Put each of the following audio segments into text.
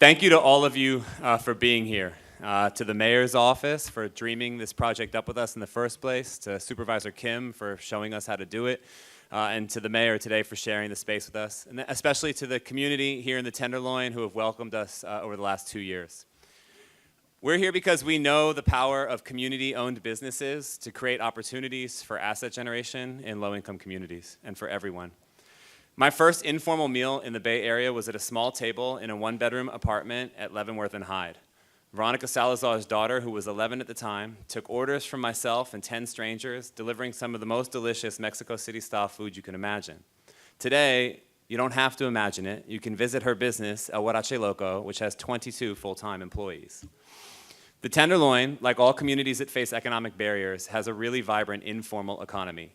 Thank you to all of you for being here. To the mayor's office for dreaming this project up with us in the first place, to Supervisor Kim for showing us how to do it, and to the mayor today for sharing the space with us, and especially to the community here in the Tenderloin who have welcomed us over the last 2 years. We're here because we know the power of community-owned businesses to create opportunities for asset generation in low-income communities and for everyone. My first informal meal in the Bay Area was at a small table in a one-bedroom apartment at Leavenworth and Hyde. Veronica Salazar's daughter, who was 11 at the time, took orders from myself and 10 strangers, delivering some of the most delicious Mexico City-style food you can imagine. Today, you don't have to imagine it. You can visit her business, El Huarache Loco, which has 22 full-time employees. The Tenderloin, like all communities that face economic barriers, has a really vibrant informal economy.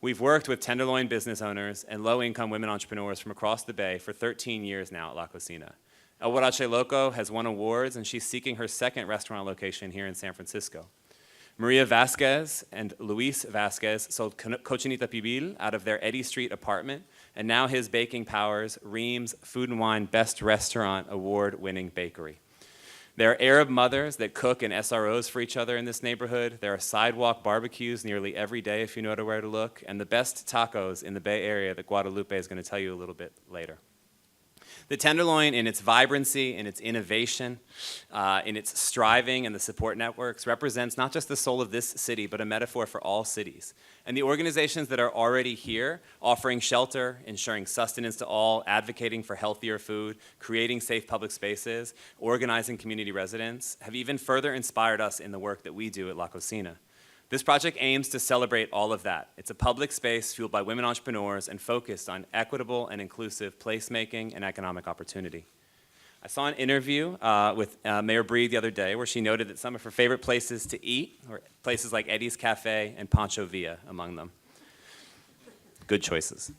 We've worked with Tenderloin business owners and low-income women entrepreneurs from across the Bay for 13 years now at La Cocina. El Huarache Loco has won awards, and she's seeking her second restaurant location here in San Francisco. Maria Vasquez and Luis Vasquez sold Cocina Pibil out of their Eddy Street apartment, and now his baking powers Ream's Food and Wine Best Restaurant award-winning bakery. There are Arab mothers that cook in SROs for each other in this neighborhood. There are sidewalk barbecues nearly every day if you know where to look, and the best tacos in the Bay Area that Guadalupe is going to tell you a little bit later. The Tenderloin, in its vibrancy, in its innovation, in its striving and the support networks, represents not just the soul of this city, but a metaphor for all cities. And the organizations that are already here, offering shelter, ensuring sustenance to all, advocating for healthier food, creating safe public spaces, organizing community residents, have even further inspired us in the work that we do at La Cocina. This project aims to celebrate all of that. It's a public space fueled by women entrepreneurs and focused on equitable and inclusive placemaking and economic opportunity. I saw an interview with Mayor Breed the other day where she noted that some of her favorite places to eat were places like Eddie's Cafe and Pancho Villa among them. Good choices.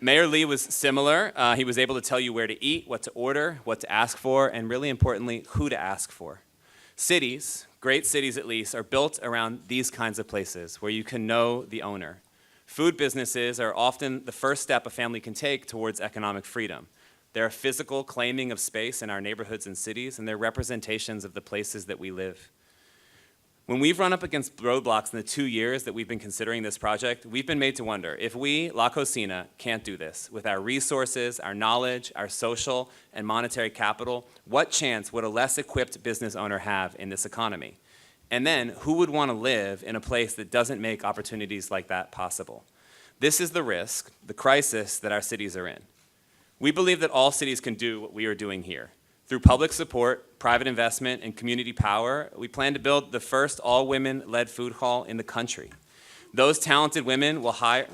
Mayor Lee was similar. He was able to tell you where to eat, what to order, what to ask for, and really importantly, who to ask for. Cities, great cities at least, are built around these kinds of places where you can know the owner. Food businesses are often the first step a family can take towards economic freedom. They're a physical claiming of space in our neighborhoods and cities, and they're representations of the places that we live. When we've run up against roadblocks in the 2 years that we've been considering this project, we've been made to wonder if we, La Cocina, can't do this with our resources, our knowledge, our social and monetary capital, what chance would a less equipped business owner have in this economy? And then, who would want to live in a place that doesn't make opportunities like that possible? This is the risk, the crisis that our cities are in. We believe that all cities can do what we are doing here. Through public support, private investment, and community power, we plan to build the first all-women-led food hall in the country. Those talented women will hire,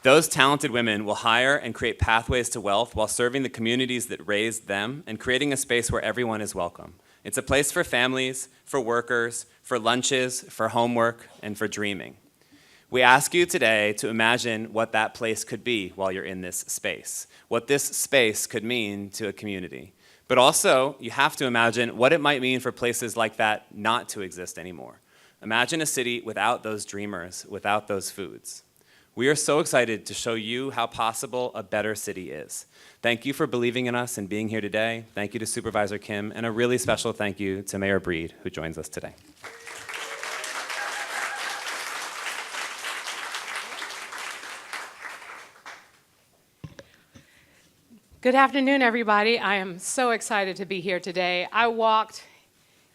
Those talented women will hire and create pathways to wealth while serving the communities that raised them and creating a space where everyone is welcome. It's a place for families, for workers, for lunches, for homework, and for dreaming. We ask you today to imagine what that place could be while you're in this space, what this space could mean to a community. But also, you have to imagine what it might mean for places like that not to exist anymore. Imagine a city without those dreamers, without those foods. We are so excited to show you how possible a better city is. Thank you for believing in us and being here today. Thank you to Supervisor Kim, and a really special thank you to Mayor Breed, who joins us today. Good afternoon, everybody. I am so excited to be here today. I walked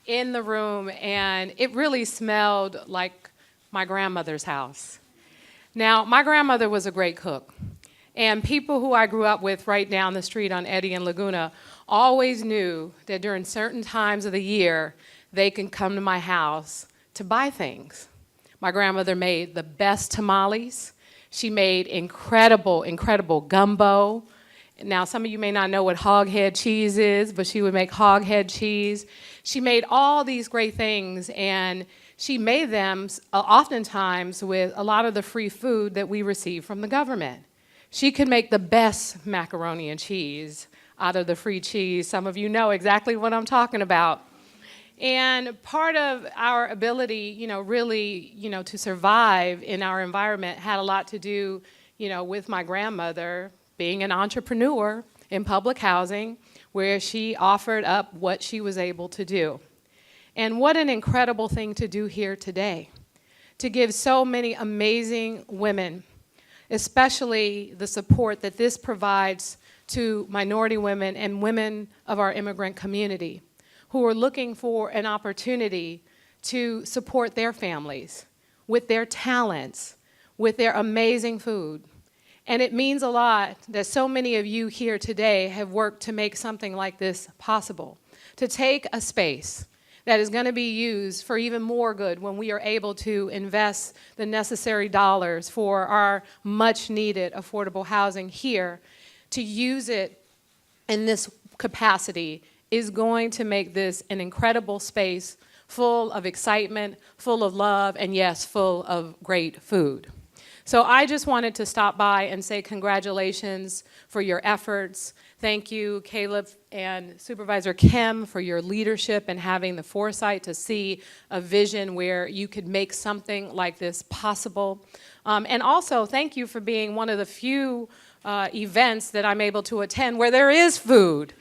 in the room, and it really smelled like my grandmother's house. Now, my grandmother was a great cook, and people who I grew up with right down the street on Eddy and Laguna always knew that during certain times of the year, they can come to my house to buy things. My grandmother made the best tamales. She made incredible, incredible gumbo. Now, some of you may not know what hog head cheese is, but she would make hog head cheese. She made all these great things, and she made them oftentimes with a lot of the free food that we receive from the government. She could make the best macaroni and cheese out of the free cheese. Some of you know exactly what I'm talking about. And part of our ability, really, to survive in our environment had a lot to do, with my grandmother being an entrepreneur in public housing, where she offered up what she was able to do. And what an incredible thing to do here today, to give so many amazing women, especially the support that this provides to minority women and women of our immigrant community who are looking for an opportunity to support their families with their talents, with their amazing food. And it means a lot that so many of you here today have worked to make something like this possible, to take a space that is going to be used for even more good when we are able to invest the necessary dollars for our much-needed affordable housing here. To use it in this capacity is going to make this an incredible space full of excitement, full of love, and yes, full of great food. So I just wanted to stop by and say congratulations for your efforts. Thank you, Caleb and Supervisor Kim, for your leadership and having the foresight to see a vision where you could make something like this possible. And also, thank you for being one of the few events that I'm able to attend where there is food.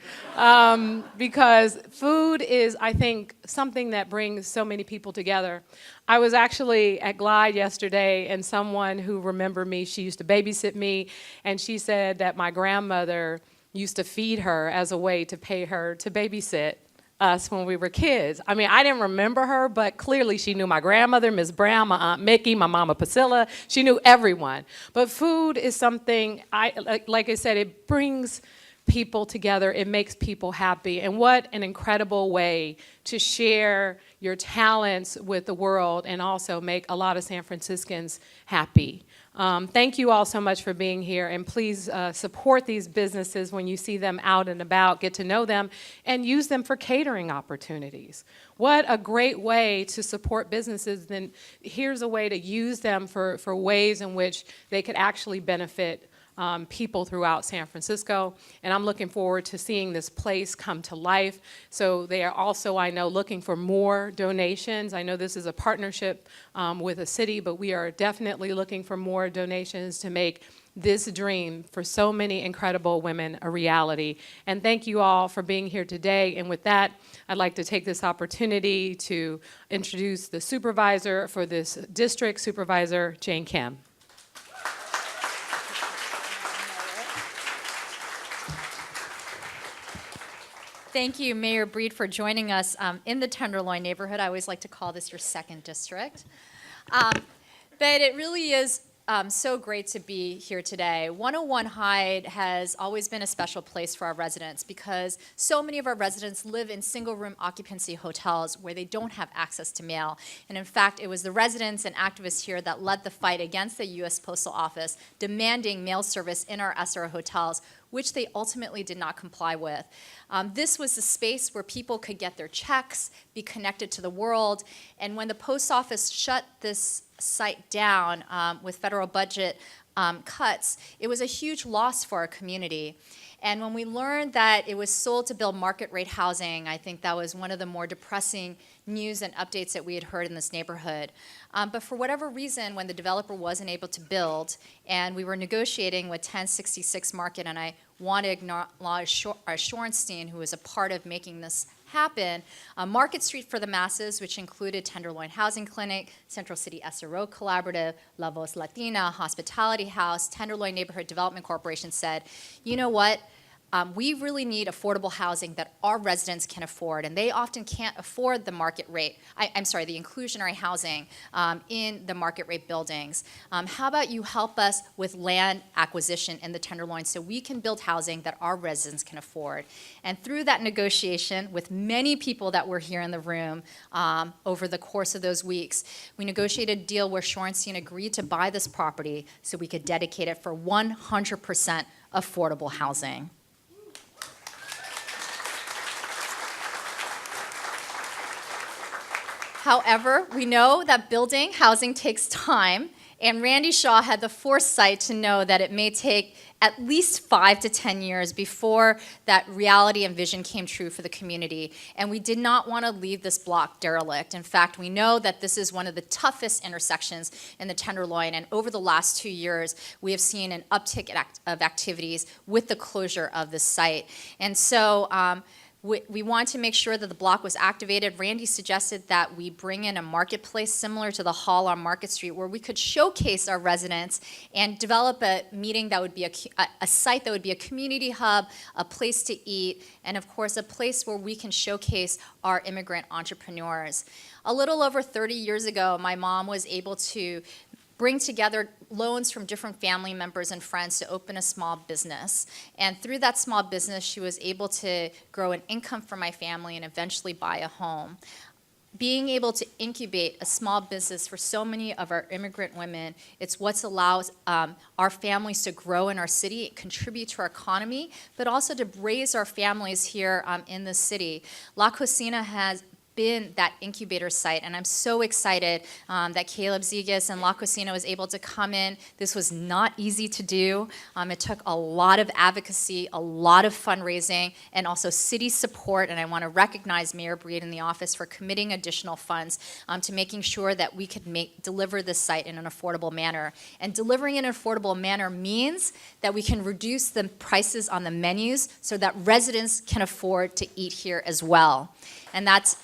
Because food is, I think, something that brings so many people together. I was actually at Glide yesterday, and someone who remembered me, she used to babysit me, and she said that my grandmother used to feed her as a way to pay her to babysit us when we were kids. I mean, I didn't remember her, but clearly she knew my grandmother, Miss Brown, my Aunt Mickey, my Mama Priscilla. She knew everyone. But food is something, like I said, it brings people together. It makes people happy. And what an incredible way to share your talents with the world and also make a lot of San Franciscans happy. Thank you all so much for being here, and please support these businesses when you see them out and about, get to know them, and use them for catering opportunities. What a great way to support businesses. Then here's a way to use them for ways in which they could actually benefit people throughout San Francisco, and I'm looking forward to seeing this place come to life. So they are also, I know, looking for more donations. I know this is a partnership with a city, but we are definitely looking for more donations to make this dream for so many incredible women a reality. And thank you all for being here today. And with that, I'd like to take this opportunity to introduce the supervisor for this district, Supervisor Jane Kim. Thank you, Mayor Breed, for joining us in the Tenderloin neighborhood. I always like to call this your second district. But it really is so great to be here today. 101 Hyde has always been a special place for our residents because so many of our residents live in single-room occupancy hotels where they don't have access to mail. And in fact, it was the residents and activists here that led the fight against the U.S. Postal Office demanding mail service in our SRO hotels, which they ultimately did not comply with. This was a space where people could get their checks, be connected to the world, and when the post office shut this site down with federal budget cuts, it was a huge loss for our community. And when we learned that it was sold to build market rate housing, I think that was one of the more depressing news and updates that we had heard in this neighborhood. But for whatever reason, when the developer wasn't able to build, and we were negotiating with 1066 Market, and I want to acknowledge Shorenstein, who was a part of making this happen, Market Street for the Masses, which included Tenderloin Housing Clinic, Central City SRO Collaborative, La Voz Latina, Hospitality House, Tenderloin Neighborhood Development Corporation said, you know what? We really need affordable housing that our residents can afford, and they often can't afford the market rate, the inclusionary housing in the market rate buildings. How about you help us with land acquisition in the Tenderloin so we can build housing that our residents can afford? And through that negotiation with many people that were here in the room over the course of those weeks, we negotiated a deal where Shorenstein agreed to buy this property so we could dedicate it for 100% affordable housing. However, we know that building housing takes time, And Randy Shaw had the foresight to know that it may take at least 5 to 10 years before that reality and vision came true for the community. And we did not want to leave this block derelict. In fact, we know that this is one of the toughest intersections in the Tenderloin. And over the last 2 years, we have seen an uptick of activities with the closure of this site. And so we wanted to make sure that the block was activated. Randy suggested that we bring in a marketplace similar to the hall on Market Street where we could showcase our residents and develop a meeting that would be a site that would be a community hub, a place to eat, and of course a place where we can showcase our immigrant entrepreneurs. A little over 30 years ago, my mom was able to bring together loans from different family members and friends to open a small business. And through that small business, she was able to grow an income for my family and eventually buy a home. Being able to incubate a small business for so many of our immigrant women, it's what allows our families to grow in our city, contribute to our economy, but also to raise our families here in the city. La Cocina has been that incubator site, and I'm so excited that Caleb Zegas and La Cocina was able to come in. This was not easy to do. It took a lot of advocacy, a lot of fundraising, and also city support, and I want to recognize Mayor Breed in the office for committing additional funds to making sure that we could deliver this site in an affordable manner. And delivering in an affordable manner means that we can reduce the prices on the menus so that residents can afford to eat here as well. And that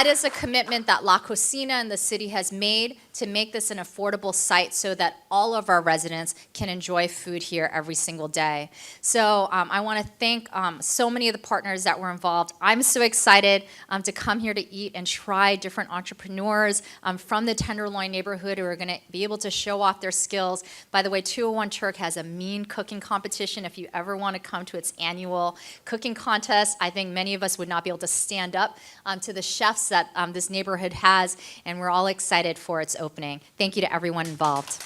is a commitment that La Cocina and the city has made to make this an affordable site so that all of our residents can enjoy food here every single day. So I want to thank so many of the partners that were involved. I'm so excited to come here to eat and try different entrepreneurs from the Tenderloin neighborhood who are going to be able to show off their skills. By the way, 201 Turk has a mean cooking competition. If you ever want to come to its annual cooking contest, I think many of us would not be able to stand up to the chefs that this neighborhood has, and we're all excited for its opening. Thank you to everyone involved.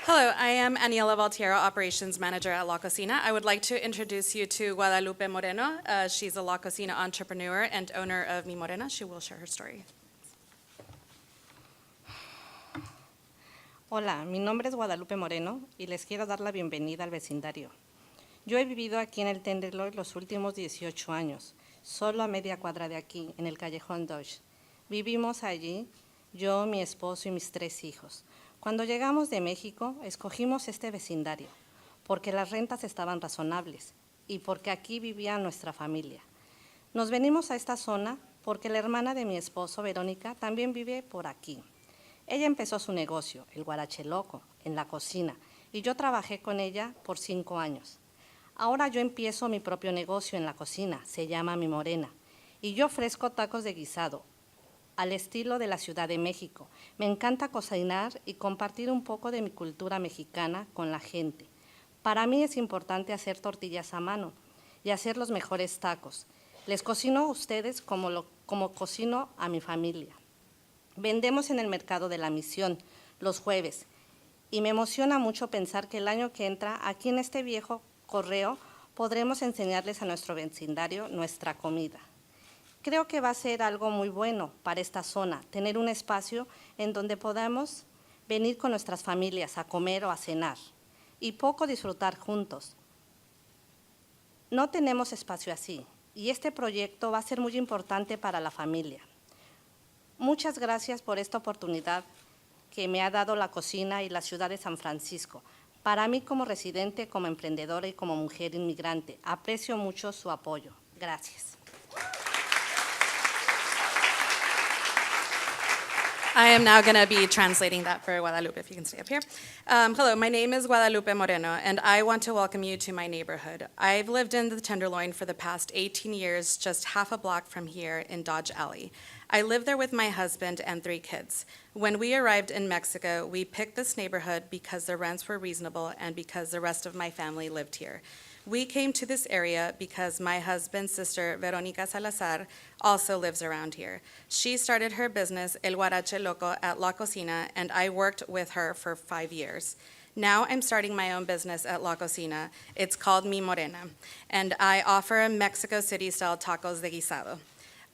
Hello, I am Aniela Valtiero, Operations Manager at La Cocina. I would like to introduce you to Guadalupe Moreno. She's a La Cocina entrepreneur and owner of Mi Morena. She will share her story. Hola, mi nombre es Guadalupe Moreno y les quiero dar la bienvenida al vecindario. Yo he vivido aquí en el Tenderloin los últimos 18 años, solo a media cuadra de aquí, en el callejón Dodge. Vivimos allí, yo, mi esposo y mis 3 hijos. Cuando llegamos de México, escogimos este vecindario, porque las rentas estaban razonables y porque aquí vivía nuestra familia. Nos venimos a esta zona porque la hermana de mi esposo, Verónica, también vive por aquí. Ella empezó su negocio, el Guarache Loco, en la cocina, y yo trabajé con ella por 5 años. Ahora yo empiezo mi propio negocio en la cocina, se llama Mi Morena, y yo ofrezco tacos de guisado, al estilo de la Ciudad de México. Me encanta cocinar y compartir un poco de mi cultura mexicana con la gente. Para mí es importante hacer tortillas a mano y hacer los mejores tacos. Les cocino a ustedes como cocino a mi familia. Vendemos en el Mercado de la Misión los jueves y me emociona mucho pensar que el año que entra, aquí en este viejo correo, podremos enseñarles a nuestro vecindario nuestra comida. Creo que va a ser algo muy bueno para esta zona, tener un espacio en donde podamos venir con nuestras familias a comer o a cenar y poco disfrutar juntos. No tenemos espacio así y este proyecto va a ser muy importante para la familia. Muchas gracias por esta oportunidad que me ha dado la cocina y la ciudad de San Francisco. Para mí como residente, como emprendedora y como mujer inmigrante, aprecio mucho su apoyo. Gracias. I am now going to be translating that for Guadalupe, if you can stay up here. Hello, my name is Guadalupe Moreno, and I want to welcome you to my neighborhood. I've lived in the Tenderloin for the past 18 years, just half a block from here in Dodge Alley. I live there with my husband and 3 kids. When we arrived in Mexico, we picked this neighborhood because the rents were reasonable and because the rest of my family lived here. We came to this area because my husband's sister, Verónica Salazar, also lives around here. She started her business, El Guarache Loco, at La Cocina, and I worked with her for 5 years. Now I'm starting my own business at La Cocina. It's called Mi Morena, and I offer Mexico City-style tacos de guisado.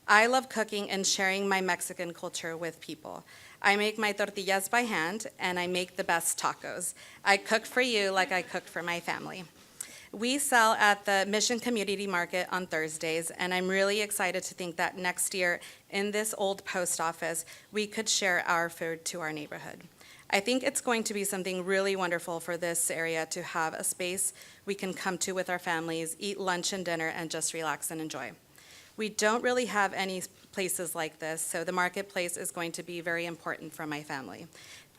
I love cooking and sharing my Mexican culture with people. I make my tortillas by hand, and I make the best tacos. I cook for you like I cooked for my family. We sell at the Mission Community Market on Thursdays, and I'm really excited to think that next year in this old post office, we could share our food to our neighborhood. I think it's going to be something really wonderful for this area to have a space we can come to with our families, eat lunch and dinner, and just relax and enjoy. We don't really have any places like this, so the marketplace is going to be very important for my family.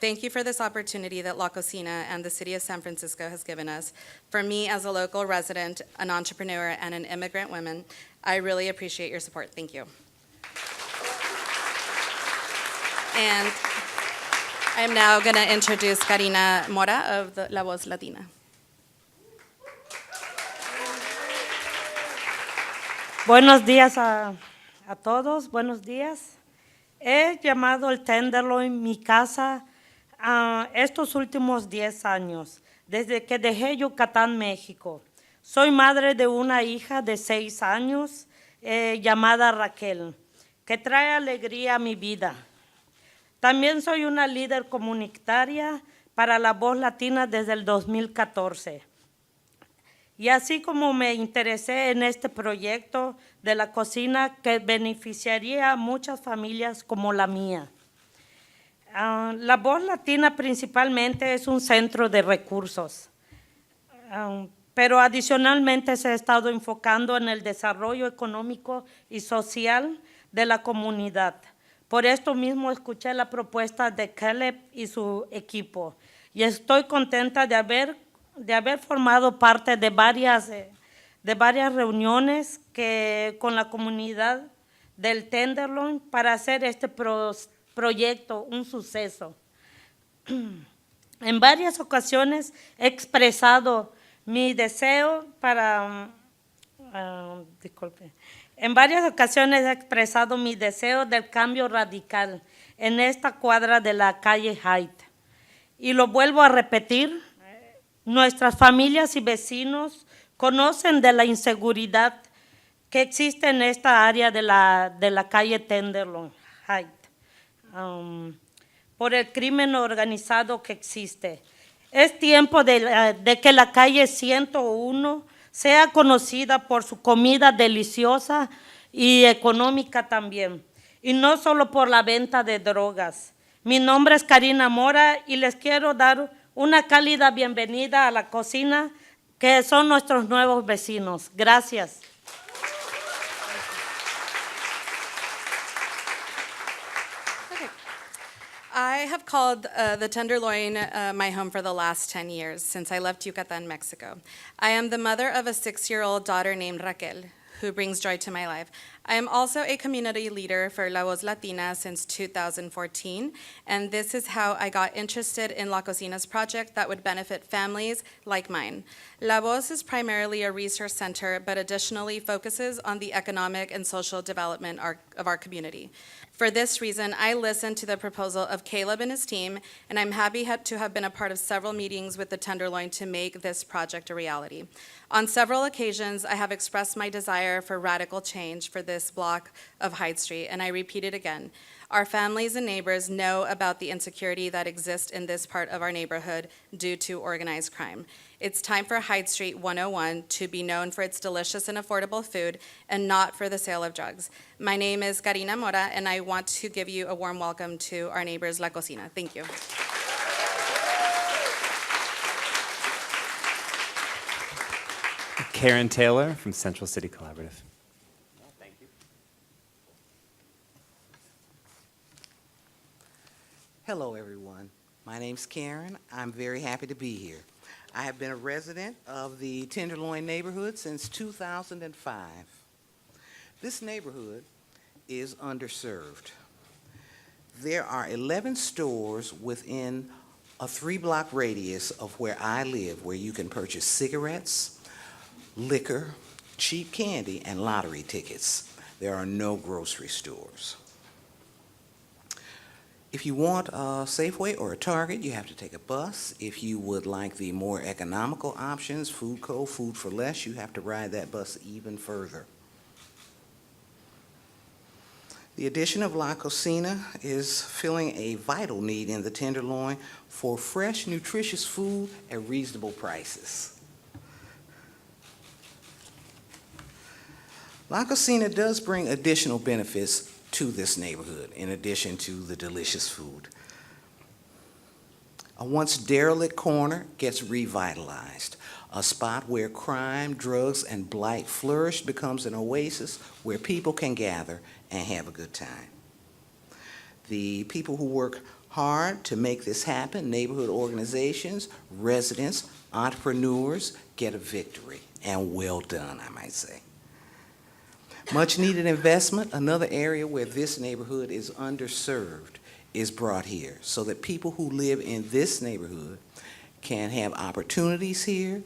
Thank you for this opportunity that La Cocina and the City of San Francisco has given us. For me, as a local resident, an entrepreneur, and an immigrant woman, I really appreciate your support. Thank you. And I'm now going to introduce Karina Mora of the La Voz Latina. Buenos días a todos, buenos días. He llamado el Tenderloin mi casa estos últimos 10 años, desde que dejé Yucatán, México. Soy madre de una hija de 6 años llamada Raquel, que trae alegría a mi vida. También soy una líder comunitaria para La Voz Latina desde el 2014. Y así como me interesé en este proyecto de la cocina que beneficiaría a muchas familias como la mía. La Voz Latina principalmente es un centro de recursos, pero adicionalmente se ha estado enfocando en el desarrollo económico y social de la comunidad. Por esto mismo escuché la propuesta de Caleb y su equipo y estoy contenta de haber formado parte de varias reuniones con la comunidad del Tenderloin para hacer este proyecto un suceso. En varias ocasiones he expresado mi deseo del cambio radical en esta cuadra de la calle Hyde. Y lo vuelvo a repetir. Nuestras familias y vecinos conocen de la inseguridad que existe en esta área de la calle Tenderloin, Hyde, por el crimen organizado que existe. Es tiempo de que la calle 101 sea conocida por su comida deliciosa y económica también, y no solo por la venta de drogas. Mi nombre es Karina Mora y les quiero dar una cálida bienvenida a la cocina, que son nuestros nuevos vecinos. Gracias. Okay. I have called the Tenderloin my home for the last 10 years, since I left Yucatan, Mexico. I am the mother of a 6-year-old daughter named Raquel, who brings joy to my life. I am also a community leader for La Voz Latina since 2014, and this is how I got interested in La Cocina's project that would benefit families like mine. La Voz is primarily a resource center, but additionally focuses on the economic and social development of our community. For this reason, I listened to the proposal of Caleb and his team, and I'm happy to have been a part of several meetings with the Tenderloin to make this project a reality. On several occasions, I have expressed my desire for radical change for this block of Hyde Street, and I repeat it again. Our families and neighbors know about the insecurity that exists in this part of our neighborhood due to organized crime. It's time for Hyde Street 101 to be known for its delicious and affordable food and not for the sale of drugs. My name is Karina Mora, and I want to give you a warm welcome to our neighbors, La Cocina. Thank you. Karen Taylor from Central City Collaborative. Thank you. Hello, everyone. My name's Karen. I'm very happy to be here. I have been a resident of the Tenderloin neighborhood since 2005. This neighborhood is underserved. There are 11 stores within a 3-block radius of where I live, where you can purchase cigarettes, liquor, cheap candy, and lottery tickets. There are no grocery stores. If you want a Safeway or a Target, you have to take a bus. If you would like the more economical options, Food Co., Food for Less, you have to ride that bus even further. The addition of La Cocina is filling a vital need in the Tenderloin for fresh, nutritious food at reasonable prices. La Cocina does bring additional benefits to this neighborhood, in addition to the delicious food. A once derelict corner gets revitalized. A spot where crime, drugs, and blight flourish becomes an oasis where people can gather and have a good time. The people who work hard to make this happen, neighborhood organizations, residents, entrepreneurs, get a victory, and well done, I might say. Much needed investment, another area where this neighborhood is underserved, is brought here so that people who live in this neighborhood can have opportunities here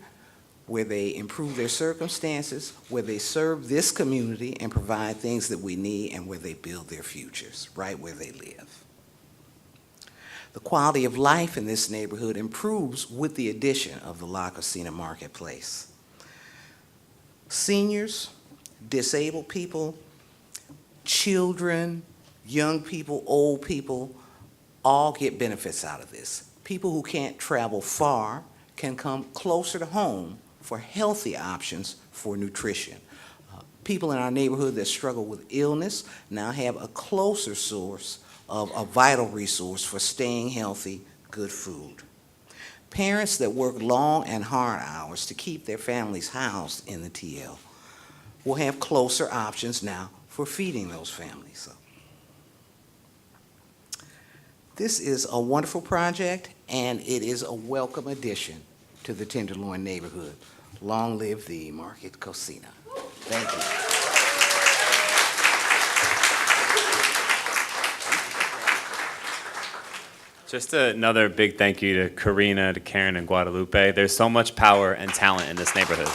where they improve their circumstances, where they serve this community and provide things that we need, and where they build their futures, right where they live. The quality of life in this neighborhood improves with the addition of the La Cocina Marketplace. Seniors, disabled people, children, young people, old people, all get benefits out of this. People who can't travel far can come closer to home for healthy options for nutrition. People in our neighborhood that struggle with illness now have a closer source of a vital resource for staying healthy, good food. Parents that work long and hard hours to keep their families housed in the TL will have closer options now for feeding those families. So, this is a wonderful project, and it is a welcome addition to the Tenderloin neighborhood. Long live the Market Cocina. Thank you. Just another big thank you to Karina, to Karen, and Guadalupe. There's so much power and talent in this neighborhood.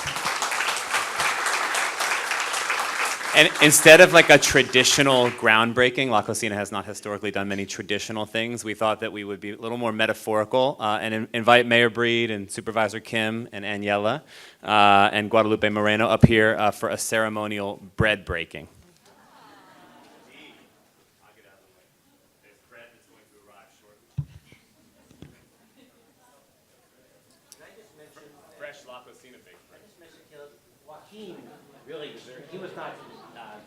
And instead of like a traditional groundbreaking, La Cocina has not historically done many traditional things. We thought that we would be a little more metaphorical and invite Mayor Breed and Supervisor Kim and Aniela and Guadalupe Moreno up here for a ceremonial bread breaking. Fresh La Cocina baked bread. Joaquin really deserved, he was not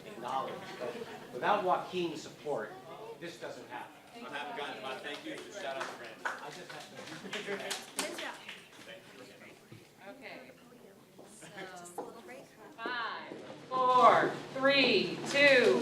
acknowledged, but without Joaquin's support, this doesn't happen. I haven't gotten to my thank you, so shout out to Brandon. I just have to. Okay. So, 5, 4, 3, 2,